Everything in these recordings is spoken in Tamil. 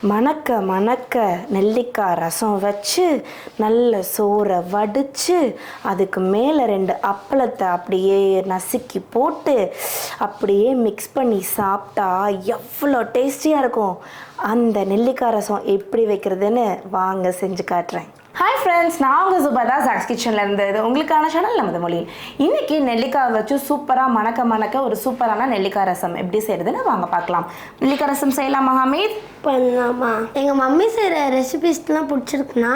மணக்க மணக்க நெல்லிக்காய் ரசம் வச்சு நல்ல சோறை வடித்து அதுக்கு மேலே 2 அப்பளத்தை அப்படியே நசுக்கி போட்டு அப்படியே மிக்ஸ் பண்ணி சாப்பிட்டா எவ்வளோ டேஸ்டியாக இருக்கும். அந்த நெல்லிக்காய் ரசம் எப்படி வைக்கிறதுன்னு வாங்க செஞ்சு காட்டுறேன். ஹாய் ஃப்ரெண்ட்ஸ், நான் உங்கள் சுபதா சாக்ஸ் கிச்சனில் இருந்து. இது உங்களுக்கான சேனல் நமது மொழி. இன்றைக்கி நெல்லிக்காய் வச்சு சூப்பராக மணக்க ஒரு சூப்பரான நெல்லிக்காய் ரசம் எப்படி செய்கிறதுன்னு வாங்க பார்க்கலாம். நெல்லிக்காய் ரசம் செய்யலாமா ஹமீத்? பண்ணலாமா? எங்கள் மம்மி செய்கிற ரெசிபிஸ்லாம் பிடிச்சிருக்குன்னா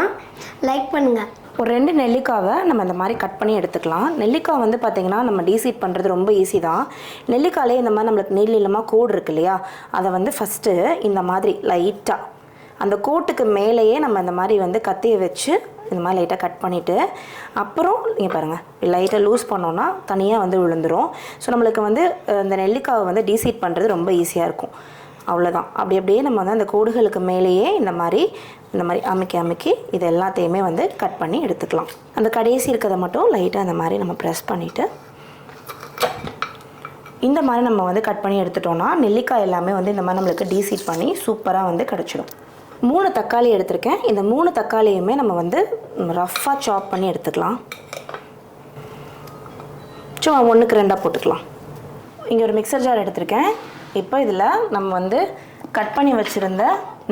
லைக் பண்ணுங்கள். ஒரு 2 நெல்லிக்காவை நம்ம இந்த மாதிரி கட் பண்ணி எடுத்துக்கலாம். நெல்லிக்காய் வந்து பார்த்திங்கன்னா நம்ம டீசீட் பண்ணுறது ரொம்ப ஈஸி தான். நெல்லிக்காயிலே இந்த மாதிரி நம்மளுக்கு நீளமாக கோடு இருக்கு இல்லையா, அதை வந்து ஃபஸ்ட்டு இந்த மாதிரி லைட்டாக அந்த கோட்டுக்கு மேலேயே நம்ம இந்த மாதிரி வந்து கத்தியை வச்சு இந்த மாதிரி லைட்டாக கட் பண்ணிவிட்டு அப்புறம் நீங்கள் பாருங்கள் லைட்டாக லூஸ் பண்ணோன்னா தனியாக வந்து விழுந்துடும். ஸோ நம்மளுக்கு வந்து இந்த நெல்லிக்காவை வந்து டீசீட் பண்ணுறது ரொம்ப ஈஸியாக இருக்கும். அவ்வளோதான். அப்படியே நம்ம வந்து அந்த கோடுகளுக்கு மேலேயே இந்த மாதிரி அமுக்கி இது எல்லாத்தையுமே வந்து கட் பண்ணி எடுத்துக்கலாம். அந்த கடைசி இருக்கிறத மட்டும் லைட்டாக அந்த மாதிரி நம்ம ப்ரெஸ் பண்ணிவிட்டு இந்த மாதிரி நம்ம வந்து கட் பண்ணி எடுத்துட்டோன்னா நெல்லிக்காய் எல்லாமே வந்து இந்த மாதிரி நம்மளுக்கு டீசீட் பண்ணி சூப்பராக வந்து கிடச்சிடும். 3 தக்காளி எடுத்திருக்கேன். இந்த 3 தக்காளியுமே நம்ம வந்து ரஃப்பாக சாப் பண்ணி எடுத்துக்கலாம். சும்மா 1க்கு 2 போட்டுக்கலாம். இங்கே ஒரு மிக்சர் ஜார் எடுத்திருக்கேன். இப்போ இதில் நம்ம வந்து கட் பண்ணி வச்சுருந்த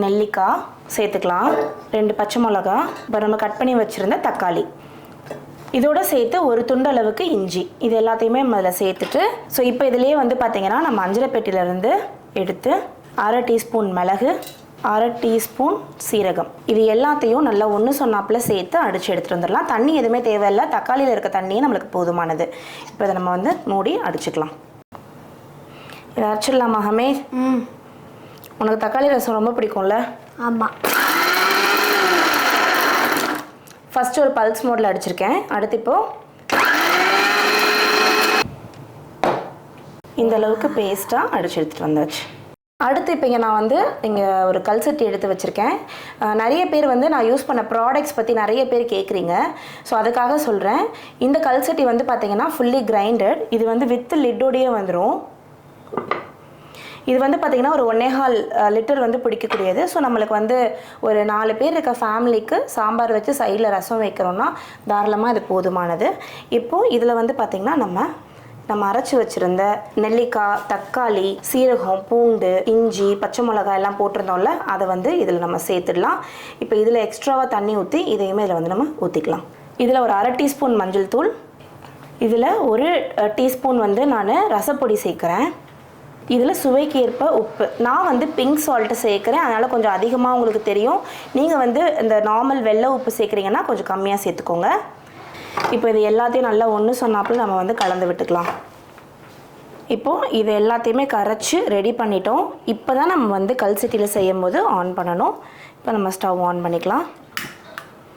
நெல்லிக்காய் சேர்த்துக்கலாம். 2 பச்சை மிளகா, இப்போ நம்ம கட் பண்ணி வச்சுருந்த தக்காளி, இதோடு சேர்த்து ஒரு துண்டளவுக்கு இஞ்சி, இது எல்லாத்தையுமே நம்ம அதில் சேர்த்துட்டு ஸோ இப்போ இதிலே வந்து பார்த்திங்கன்னா நம்ம அஞ்சரை பெட்டியிலேருந்து எடுத்து 1/2 டீஸ்பூன் மிளகு, 1/2 டீஸ்பூன் சீரகம், இது எல்லாத்தையும் நல்லா ஒன்று சொன்னாப்பில் சேர்த்து அடித்து எடுத்துகிட்டு வந்துடலாம். தண்ணி எதுவுமே தேவையில்லை, தக்காளியில் இருக்க தண்ணியே நம்மளுக்கு போதுமானது. இப்போ இதை நம்ம வந்து மூடி அடிச்சுக்கலாம். இதை அரைச்சிடலாமா ஹமீத்? உனக்கு தக்காளி ரசம் ரொம்ப பிடிக்கும்ல? ஆமாம். ஃபஸ்ட்டு ஒரு பல்ஸ் மோடில் அடிச்சிருக்கேன். அடுத்து இப்போது இந்த அளவுக்கு பேஸ்ட்டாக அடித்து எடுத்துகிட்டு வந்தாச்சு. அடுத்து இப்போ இங்கே நான் வந்து இங்கே ஒரு கல் சட்டி எடுத்து வச்சுருக்கேன். நிறைய பேர் வந்து நான் யூஸ் பண்ண ப்ராடக்ட்ஸ் பற்றி நிறைய பேர் கேட்குறீங்க. ஸோ அதுக்காக சொல்கிறேன். இந்த கல் சட்டி வந்து பார்த்திங்கன்னா ஃபுல்லி கிரைண்டட். இது வந்து வித் லிட்டோடையே வந்துடும். இது வந்து பார்த்திங்கன்னா ஒரு 1.25 லிட்டர் வந்து பிடிக்கக்கூடியது. ஸோ நம்மளுக்கு வந்து ஒரு 4 பேர் இருக்க ஃபேமிலிக்கு சாம்பார் வச்சு சைடில் ரசம் வைக்கிறோன்னா தாராளமாக இது போதுமானது. இப்போது இதில் வந்து பார்த்திங்கன்னா நம்ம அரைச்சி வச்சுருந்த நெல்லிக்காய், தக்காளி, சீரகம், பூண்டு, இஞ்சி, பச்சை மிளகாய் எல்லாம் போட்டிருந்தோம்ல, அதை வந்து இதில் நம்ம சேர்த்துடலாம். இப்போ இதில் எக்ஸ்ட்ராவாக தண்ணி ஊற்றி இதையுமே இதில் வந்து நம்ம ஊற்றிக்கலாம். இதில் ஒரு 1/2 டீஸ்பூன் மஞ்சள் தூள், இதில் 1 டீஸ்பூன் வந்து நான் ரசப்பொடி சேர்க்குறேன். இதில் சுவைக்கு ஏற்ப உப்பு, நான் வந்து பிங்க் சால்ட்டு சேர்க்குறேன், அதனால் கொஞ்சம் அதிகமாக உங்களுக்கு தெரியும். நீங்கள் வந்து இந்த நார்மல் வெள்ளை உப்பு சேர்க்குறீங்கன்னா கொஞ்சம் கம்மியாக சேர்த்துக்கோங்க. இப்போ இது எல்லாத்தையும் நல்லா ஒன்று சொன்னாப்புல நம்ம வந்து கலந்து விட்டுக்கலாம். இப்போது இது எல்லாத்தையுமே கரைச்சி ரெடி பண்ணிட்டோம். இப்போ தான் நம்ம வந்து கல் சட்டியில் செய்யும் போது ஆன் பண்ணணும். இப்போ நம்ம ஸ்டவ் ஆன் பண்ணிக்கலாம்.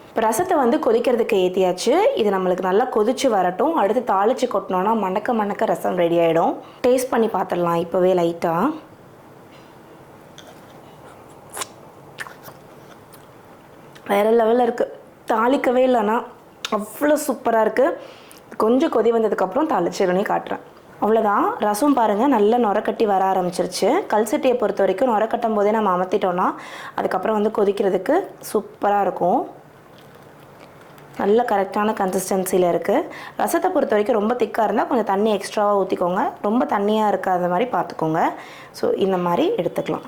இப்போ ரசத்தை வந்து கொதிக்கிறதுக்கு ஏற்றியாச்சு. இது நம்மளுக்கு நல்லா கொதித்து வரட்டும். அடுத்து தாளித்து கொட்டினோன்னா மணக்க ரசம் ரெடி ஆகிடும். டேஸ்ட் பண்ணி பார்த்துடலாம் இப்போவே லைட்டாக. வேறு லெவலில் இருக்குது. தாளிக்கவே இல்லைன்னா அவ்வளோ சூப்பராக இருக்குது. கொஞ்சம் கொதி வந்ததுக்கப்புறம் தாளிச்சிருனே காட்டுறேன். அவ்வளோதான். ரசம் பாருங்கள் நல்லா நுரக்கட்டி வர ஆரம்பிச்சிருச்சு. கல் சட்டியை பொறுத்த வரைக்கும் நுரக்கட்டும் போதே நம்ம அமர்த்திட்டோன்னா அதுக்கப்புறம் வந்து கொதிக்கிறதுக்கு சூப்பராக இருக்கும். நல்ல கரெக்டான கன்சிஸ்டன்சியில் இருக்குது. ரசத்தை பொறுத்த வரைக்கும் ரொம்ப திக்காக இருந்தால் கொஞ்சம் தண்ணி எக்ஸ்ட்ராவாக ஊற்றிக்கோங்க. ரொம்ப தண்ணியாக இருக்காத மாதிரி பார்த்துக்கோங்க. ஸோ இந்த மாதிரி எடுத்துக்கலாம்.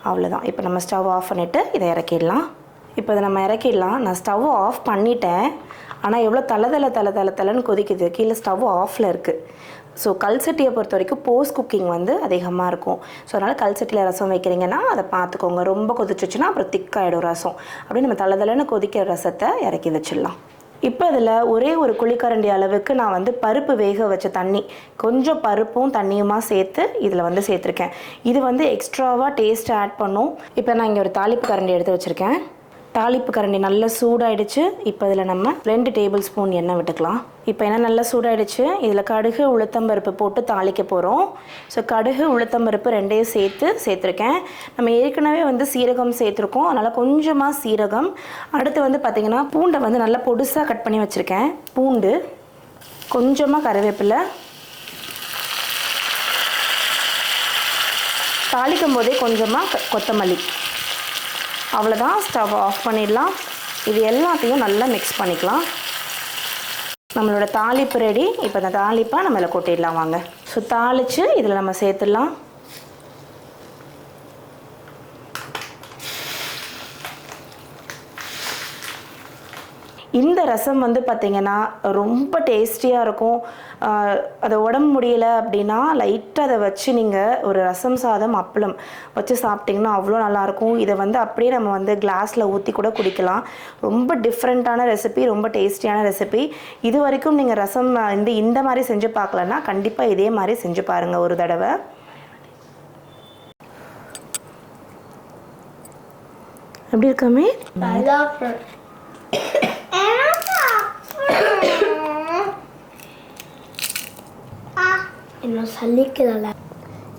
அவ்வளோதான். இப்போ நம்ம ஸ்டவ் ஆஃப் பண்ணிவிட்டு இதை இறக்கிடலாம். இப்போ இதை நம்ம இறக்கிடலாம். நான் ஸ்டவ் ஆஃப் பண்ணிட்டேன். ஆனால் எவ்வளோ தலை கொதிக்குது. கீழே ஸ்டவ் ஆஃபில் இருக்குது. ஸோ கல் சட்டியை பொறுத்த வரைக்கும் போஸ்ட் குக்கிங் வந்து அதிகமாக இருக்கும். ஸோ அதனால் கல் சட்டியில் ரசம் வைக்கிறீங்கன்னா அதை பார்த்துக்கோங்க. ரொம்ப கொதிச்சிச்சுன்னா அப்புறம் திக்காகிடும் ரசம். அப்படியே நம்ம தலைன்னு கொதிக்கிற ரசத்தை இறக்கி வச்சிடலாம். இப்போ இதில் ஒரே ஒரு குழிக்கரண்டி அளவுக்கு நான் வந்து பருப்பு வேக வச்ச தண்ணி, கொஞ்சம் பருப்பும் தண்ணியுமா சேர்த்து இதில் வந்து சேர்த்துருக்கேன். இது வந்து எக்ஸ்ட்ராவாக டேஸ்ட் ஆட் பண்ணும். இப்போ நான் இங்கே ஒரு தாளிப்பு கரண்டி எடுத்து வச்சுருக்கேன். தாளிப்பு கரண்டி நல்லா சூடாயிடுச்சு. இப்போ இதில் நம்ம 2 டேபிள் ஸ்பூன் எண்ணெய் விட்டுக்கலாம். இப்போ எண்ணெய் நல்லா சூடாயிடுச்சு. இதில் கடுகு, உளுத்தம்பருப்பு போட்டு தாளிக்க போகிறோம். ஸோ கடுகு, உளுத்தம்பருப்பு 2ஐயும் சேர்த்துருக்கேன். நம்ம ஏற்கனவே வந்து சீரகம் சேர்த்துருக்கோம், அதனால் கொஞ்சமாக சீரகம். அடுத்து வந்து பார்த்திங்கன்னா பூண்டை வந்து நல்லா பொடுசாக கட் பண்ணி வச்சுருக்கேன். பூண்டு, கொஞ்சமாக கருவேப்பிலை, தாளிக்கும் போதே கொஞ்சமாக கொத்தமல்லி, அவ்வளோதான், ஸ்டவ் ஆஃப் பண்ணிடலாம். இது எல்லாத்தையும் நல்லா மிக்ஸ் பண்ணிக்கலாம். நம்மளோட தாளிப்பு ரெடி. இப்போ இந்த தாளிப்பை நம்ம இதில் கொட்டிடலாம் வாங்க. ஸோ தாளித்து இதில் நம்ம சேர்த்துடலாம். இந்த ரசம் வந்து பார்த்திங்கன்னா ரொம்ப டேஸ்டியாக இருக்கும். அதை உடம்பு முடியலை அப்படின்னா லைட்டாக அதை வச்சு நீங்கள் ஒரு ரசம் சாதம் அப்பளம் வச்சு சாப்பிட்டிங்கன்னா அவ்வளோ நல்லாயிருக்கும். இதை வந்து அப்படியே நம்ம வந்து கிளாஸில் ஊற்றி கூட குடிக்கலாம். ரொம்ப டிஃப்ரெண்ட்டான ரெசிபி, ரொம்ப டேஸ்டியான ரெசிபி. இது வரைக்கும் நீங்கள் ரசம் இந்த மாதிரி செஞ்சு பார்க்கலன்னா கண்டிப்பாக இதே மாதிரி செஞ்சு பாருங்கள் ஒரு தடவை. எப்படி இருக்காமே?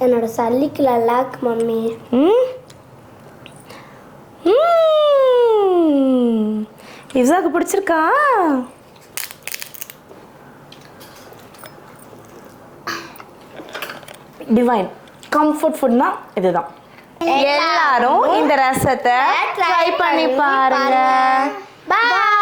என்னோட சல்லிக்கு நல்லாக்கு மம்மி. இவ்ஸாக்கு பிடிச்சிருக்கா? டிவைன் கம்ஃபர்ட் ஃபுட்னா இதுதான். எல்லாரும் இந்த ரசத்தை ட்ரை பண்ணி பாருங்க. Bye.